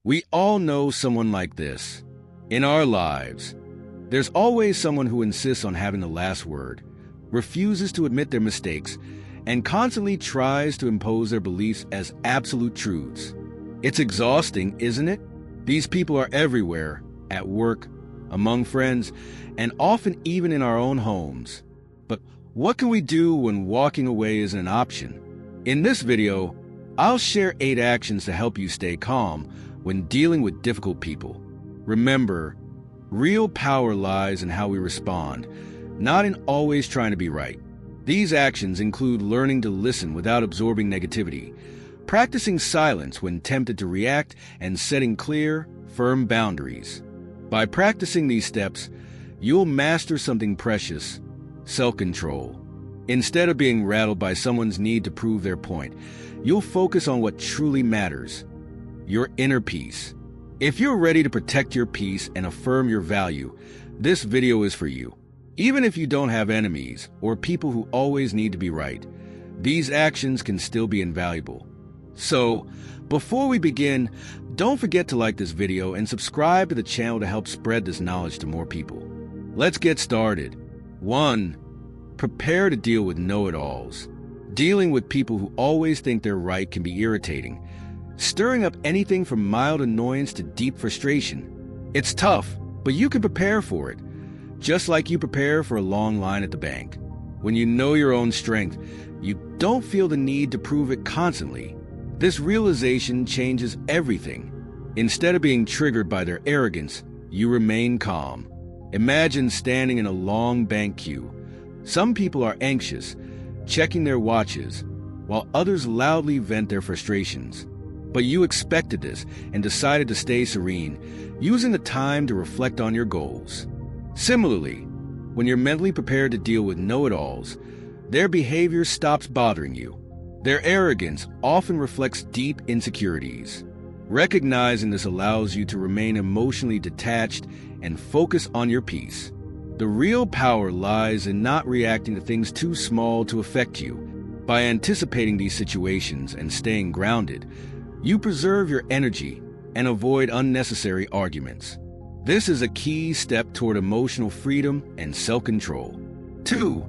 We all know someone like this. In our lives, there's always someone who insists on having the last word, refuses to admit their mistakes, and constantly tries to impose their beliefs as absolute truths. It's exhausting, isn't it? These people are everywhere, at work, among friends, and often even in our own homes. But what can we do when walking away isn't an option? In this video, I'll share 8 actions to help you stay calm when dealing with difficult people. Remember, real power lies in how we respond, not in always trying to be right. These actions include learning to listen without absorbing negativity, practicing silence when tempted to react, and setting clear, firm boundaries. By practicing these steps, you'll master something precious: self-control. Instead of being rattled by someone's need to prove their point, you'll focus on what truly matters: your inner peace. If you're ready to protect your peace and affirm your value, this video is for you. Even if you don't have enemies or people who always need to be right, these actions can still be invaluable. So, before we begin, don't forget to like this video and subscribe to the channel to help spread this knowledge to more people. Let's get started. 1. Prepare to deal with know-it-alls. Dealing with people who always think they're right can be irritating, stirring up anything from mild annoyance to deep frustration. It's tough, but you can prepare for it, just like you prepare for a long line at the bank. When you know your own strength, you don't feel the need to prove it constantly. This realization changes everything. Instead of being triggered by their arrogance, you remain calm. Imagine standing in a long bank queue. Some people are anxious, checking their watches, while others loudly vent their frustrations. But you expected this and decided to stay serene, using the time to reflect on your goals. Similarly, when you're mentally prepared to deal with know-it-alls, their behavior stops bothering you. Their arrogance often reflects deep insecurities. Recognizing this allows you to remain emotionally detached and focus on your peace. The real power lies in not reacting to things too small to affect you. By anticipating these situations and staying grounded, you preserve your energy and avoid unnecessary arguments. This is a key step toward emotional freedom and self-control. 2.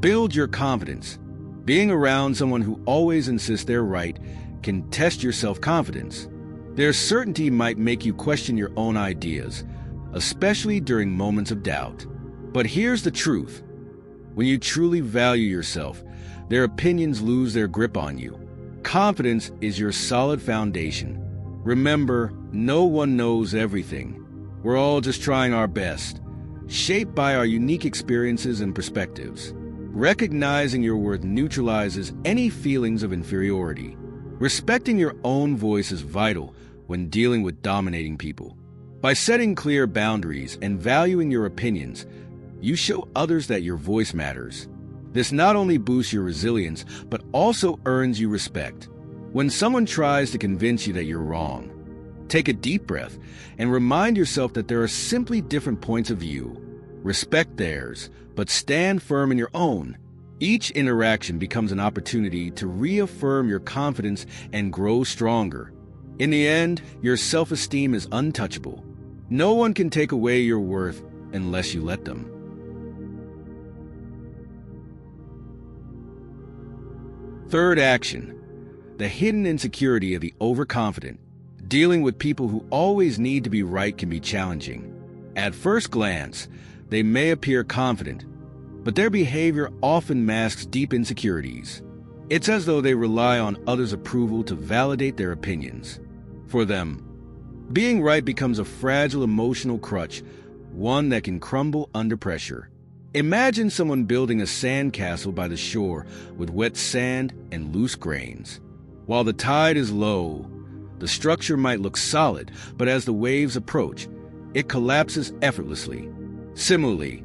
Build your confidence. Being around someone who always insists they're right can test your self-confidence. Their certainty might make you question your own ideas, especially during moments of doubt. But here's the truth. When you truly value yourself, their opinions lose their grip on you. Confidence is your solid foundation. Remember, no one knows everything. We're all just trying our best, shaped by our unique experiences and perspectives. Recognizing your worth neutralizes any feelings of inferiority. Respecting your own voice is vital when dealing with dominating people. By setting clear boundaries and valuing your opinions, you show others that your voice matters. This not only boosts your resilience, but also earns you respect. When someone tries to convince you that you're wrong, take a deep breath and remind yourself that there are simply different points of view. Respect theirs, but stand firm in your own. Each interaction becomes an opportunity to reaffirm your confidence and grow stronger. In the end, your self-esteem is untouchable. No one can take away your worth unless you let them. 3rd action. The hidden insecurity of the overconfident. Dealing with people who always need to be right can be challenging. At first glance, they may appear confident, but their behavior often masks deep insecurities. It's as though they rely on others' approval to validate their opinions. For them, being right becomes a fragile emotional crutch, one that can crumble under pressure. Imagine someone building a sandcastle by the shore with wet sand and loose grains. While the tide is low, the structure might look solid, but as the waves approach, it collapses effortlessly. Similarly,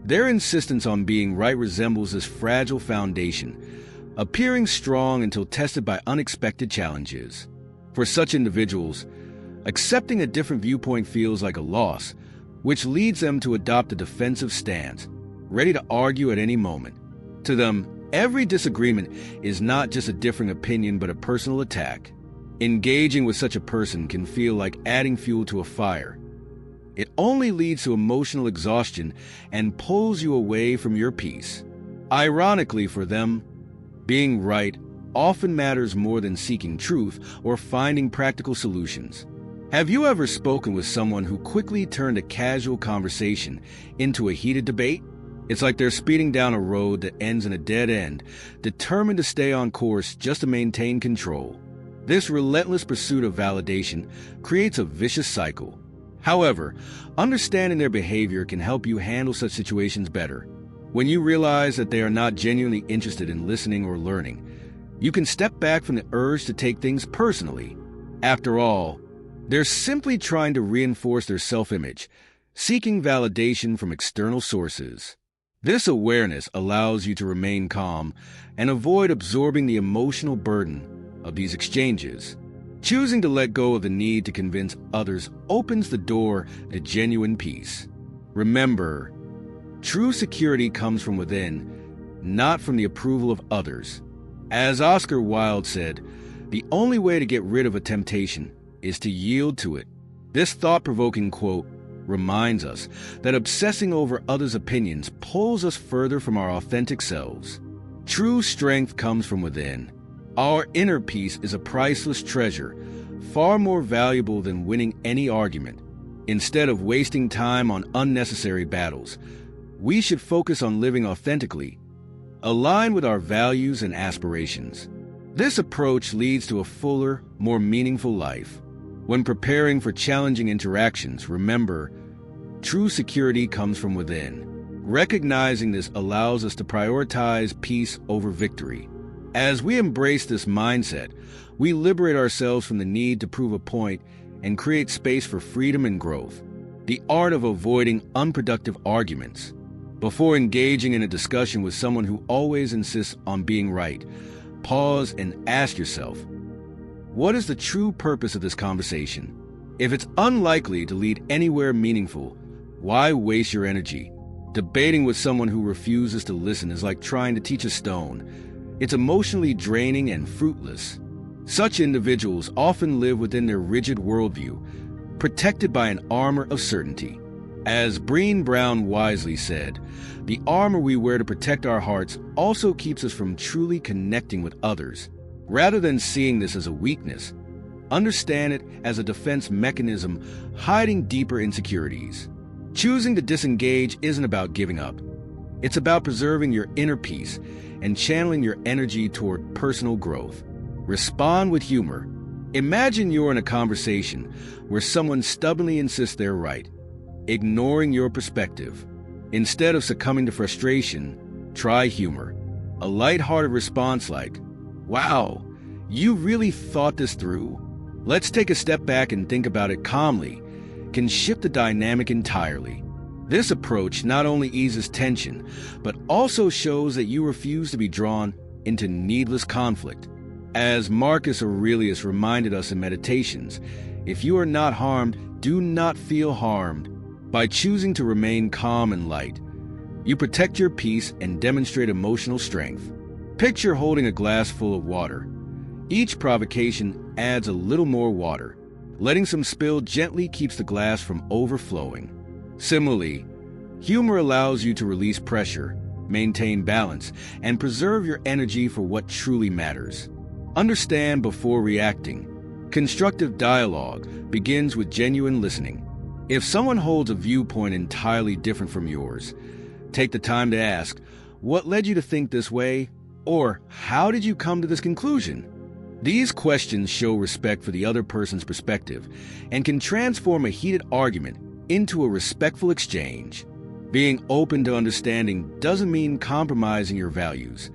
their insistence on being right resembles this fragile foundation, appearing strong until tested by unexpected challenges. For such individuals, accepting a different viewpoint feels like a loss, which leads them to adopt a defensive stance, ready to argue at any moment. To them, every disagreement is not just a differing opinion but a personal attack. Engaging with such a person can feel like adding fuel to a fire. It only leads to emotional exhaustion and pulls you away from your peace. Ironically for them, being right often matters more than seeking truth or finding practical solutions. Have you ever spoken with someone who quickly turned a casual conversation into a heated debate? It's like they're speeding down a road that ends in a dead end, determined to stay on course just to maintain control. This relentless pursuit of validation creates a vicious cycle. However, understanding their behavior can help you handle such situations better. When you realize that they are not genuinely interested in listening or learning, you can step back from the urge to take things personally. After all, they're simply trying to reinforce their self-image, seeking validation from external sources. This awareness allows you to remain calm and avoid absorbing the emotional burden of these exchanges. Choosing to let go of the need to convince others opens the door to genuine peace. Remember, true security comes from within, not from the approval of others. As Oscar Wilde said, the only way to get rid of a temptation is to yield to it. This thought-provoking quote reminds us that obsessing over others' opinions pulls us further from our authentic selves. True strength comes from within. Our inner peace is a priceless treasure, far more valuable than winning any argument. Instead of wasting time on unnecessary battles, we should focus on living authentically, aligned with our values and aspirations. This approach leads to a fuller, more meaningful life. When preparing for challenging interactions, remember, true security comes from within. Recognizing this allows us to prioritize peace over victory. As we embrace this mindset, we liberate ourselves from the need to prove a point and create space for freedom and growth. The art of avoiding unproductive arguments. Before engaging in a discussion with someone who always insists on being right, pause and ask yourself, what is the true purpose of this conversation? If it's unlikely to lead anywhere meaningful, why waste your energy? Debating with someone who refuses to listen is like trying to teach a stone. It's emotionally draining and fruitless. Such individuals often live within their rigid worldview, protected by an armor of certainty. As Brené Brown wisely said, the armor we wear to protect our hearts also keeps us from truly connecting with others. Rather than seeing this as a weakness, understand it as a defense mechanism hiding deeper insecurities. Choosing to disengage isn't about giving up. It's about preserving your inner peace and channeling your energy toward personal growth. Respond with humor. Imagine you're in a conversation where someone stubbornly insists they're right, ignoring your perspective. Instead of succumbing to frustration, try humor. A lighthearted response like, "Wow, you really thought this through? Let's take a step back and think about it calmly," can shift the dynamic entirely. This approach not only eases tension, but also shows that you refuse to be drawn into needless conflict. As Marcus Aurelius reminded us in Meditations, if you are not harmed, do not feel harmed. By choosing to remain calm and light, you protect your peace and demonstrate emotional strength. Picture holding a glass full of water. Each provocation adds a little more water. Letting some spill gently keeps the glass from overflowing. Similarly, humor allows you to release pressure, maintain balance, and preserve your energy for what truly matters. Understand before reacting. Constructive dialogue begins with genuine listening. If someone holds a viewpoint entirely different from yours, take the time to ask, "What led you to think this way?" Or, "How did you come to this conclusion?" These questions show respect for the other person's perspective and can transform a heated argument into a respectful exchange. Being open to understanding doesn't mean compromising your values.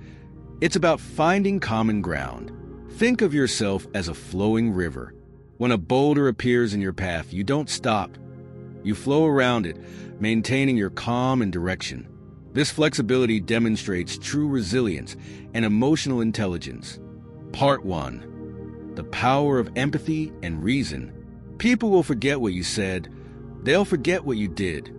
It's about finding common ground. Think of yourself as a flowing river. When a boulder appears in your path, you don't stop. You flow around it, maintaining your calm and direction. This flexibility demonstrates true resilience and emotional intelligence. Part 1. The power of empathy and reason. People will forget what you said. They'll forget what you did.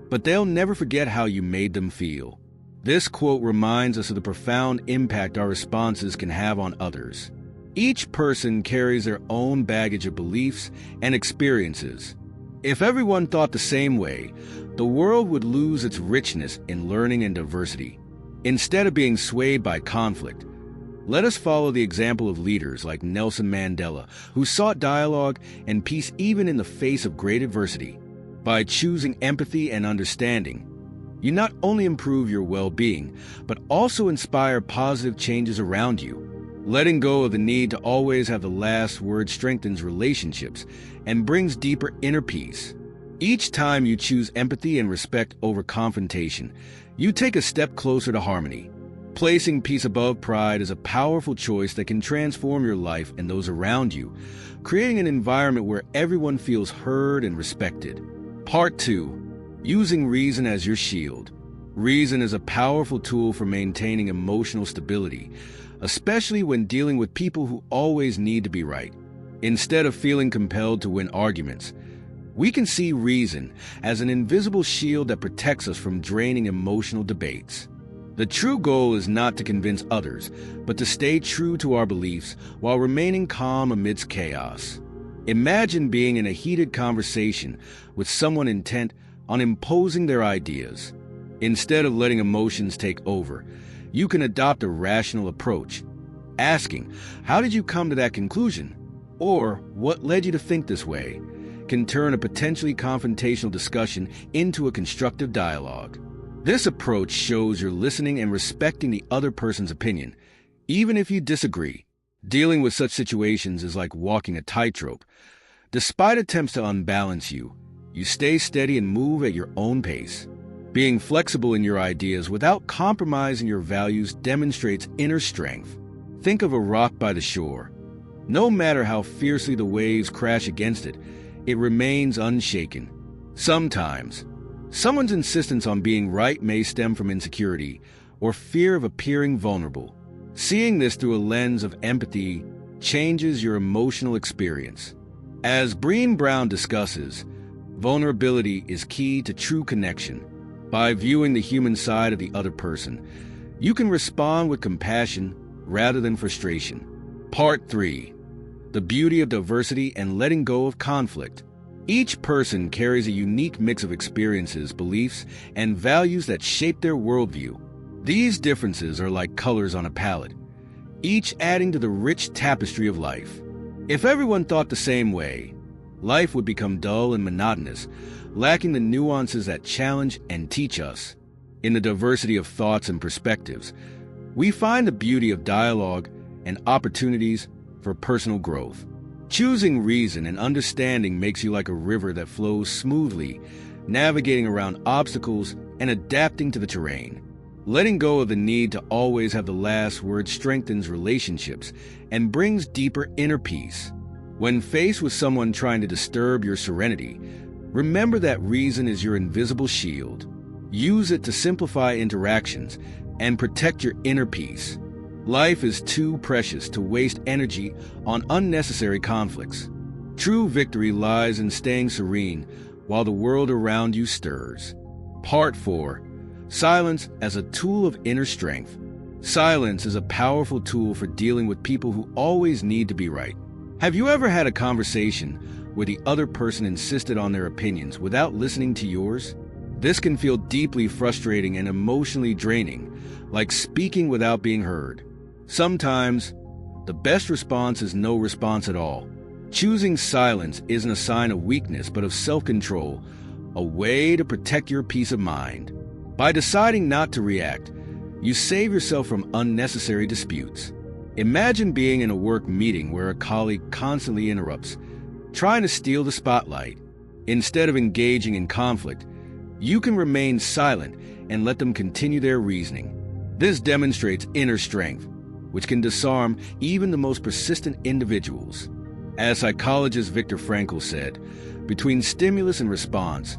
But they'll never forget how you made them feel. This quote reminds us of the profound impact our responses can have on others. Each person carries their own baggage of beliefs and experiences. If everyone thought the same way, the world would lose its richness in learning and diversity. Instead of being swayed by conflict, let us follow the example of leaders like Nelson Mandela, who sought dialogue and peace even in the face of great adversity. By choosing empathy and understanding, you not only improve your well-being, but also inspire positive changes around you. Letting go of the need to always have the last word strengthens relationships and brings deeper inner peace. Each time you choose empathy and respect over confrontation, you take a step closer to harmony. Placing peace above pride is a powerful choice that can transform your life and those around you, creating an environment where everyone feels heard and respected. Part 2. Using reason as your shield. Reason is a powerful tool for maintaining emotional stability, especially when dealing with people who always need to be right. Instead of feeling compelled to win arguments, we can see reason as an invisible shield that protects us from draining emotional debates. The true goal is not to convince others, but to stay true to our beliefs while remaining calm amidst chaos. Imagine being in a heated conversation with someone intent on imposing their ideas. Instead of letting emotions take over, you can adopt a rational approach, asking, "How did you come to that conclusion?" or "What led you to think this way?" can turn a potentially confrontational discussion into a constructive dialogue. This approach shows you're listening and respecting the other person's opinion, even if you disagree. Dealing with such situations is like walking a tightrope. Despite attempts to unbalance you, you stay steady and move at your own pace. Being flexible in your ideas without compromising your values demonstrates inner strength. Think of a rock by the shore. No matter how fiercely the waves crash against it, it remains unshaken. Sometimes, someone's insistence on being right may stem from insecurity or fear of appearing vulnerable. Seeing this through a lens of empathy changes your emotional experience. As Brené Brown discusses, vulnerability is key to true connection. By viewing the human side of the other person, you can respond with compassion rather than frustration. Part 3. The beauty of diversity and letting go of conflict. Each person carries a unique mix of experiences, beliefs, and values that shape their worldview. These differences are like colors on a palette, each adding to the rich tapestry of life. If everyone thought the same way, life would become dull and monotonous, lacking the nuances that challenge and teach us. In the diversity of thoughts and perspectives, we find the beauty of dialogue and opportunities for personal growth. Choosing reason and understanding makes you like a river that flows smoothly, navigating around obstacles and adapting to the terrain. Letting go of the need to always have the last word strengthens relationships and brings deeper inner peace. When faced with someone trying to disturb your serenity, remember that reason is your invisible shield. Use it to simplify interactions and protect your inner peace. Life is too precious to waste energy on unnecessary conflicts. True victory lies in staying serene while the world around you stirs. Part 4. Silence as a tool of inner strength. Silence is a powerful tool for dealing with people who always need to be right. Have you ever had a conversation where the other person insisted on their opinions without listening to yours? This can feel deeply frustrating and emotionally draining, like speaking without being heard. Sometimes, the best response is no response at all. Choosing silence isn't a sign of weakness, but of self-control, a way to protect your peace of mind. By deciding not to react, you save yourself from unnecessary disputes. Imagine being in a work meeting where a colleague constantly interrupts, trying to steal the spotlight. Instead of engaging in conflict, you can remain silent and let them continue their reasoning. This demonstrates inner strength, which can disarm even the most persistent individuals. As psychologist Viktor Frankl said, between stimulus and response,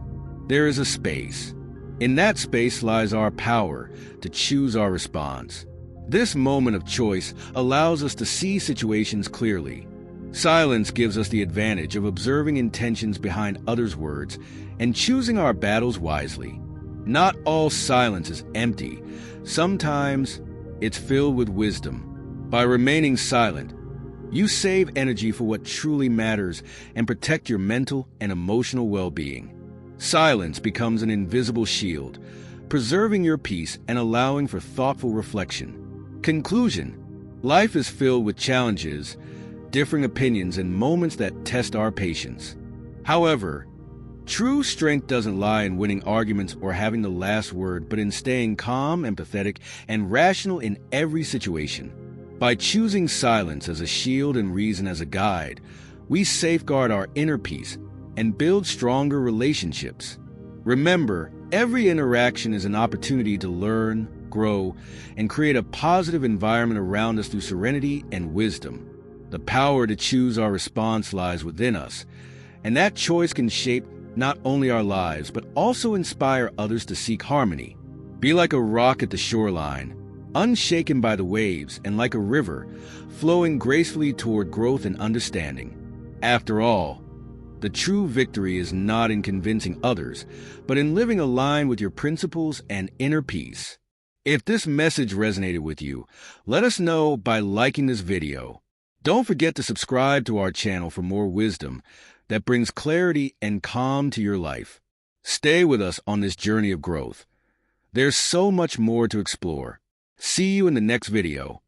there is a space. In that space lies our power to choose our response. This moment of choice allows us to see situations clearly. Silence gives us the advantage of observing intentions behind others' words and choosing our battles wisely. Not all silence is empty. Sometimes it's filled with wisdom. By remaining silent, You save energy for what truly matters and protect your mental and emotional well-being. Silence becomes an invisible shield, preserving your peace and allowing for thoughtful reflection. Conclusion: life is filled with challenges, differing opinions, and moments that test our patience. However, true strength doesn't lie in winning arguments or having the last word, but in staying calm, empathetic, and rational in every situation. By choosing silence as a shield and reason as a guide, we safeguard our inner peace and build stronger relationships. Remember, every interaction is an opportunity to learn, grow, and create a positive environment around us through serenity and wisdom. The power to choose our response lies within us, and that choice can shape not only our lives, but also inspire others to seek harmony. Be like a rock at the shoreline, unshaken by the waves, and like a river, flowing gracefully toward growth and understanding. After all, the true victory is not in convincing others, but in living aligned with your principles and inner peace. If this message resonated with you, let us know by liking this video. Don't forget to subscribe to our channel for more wisdom that brings clarity and calm to your life. Stay with us on this journey of growth. There's so much more to explore. See you in the next video.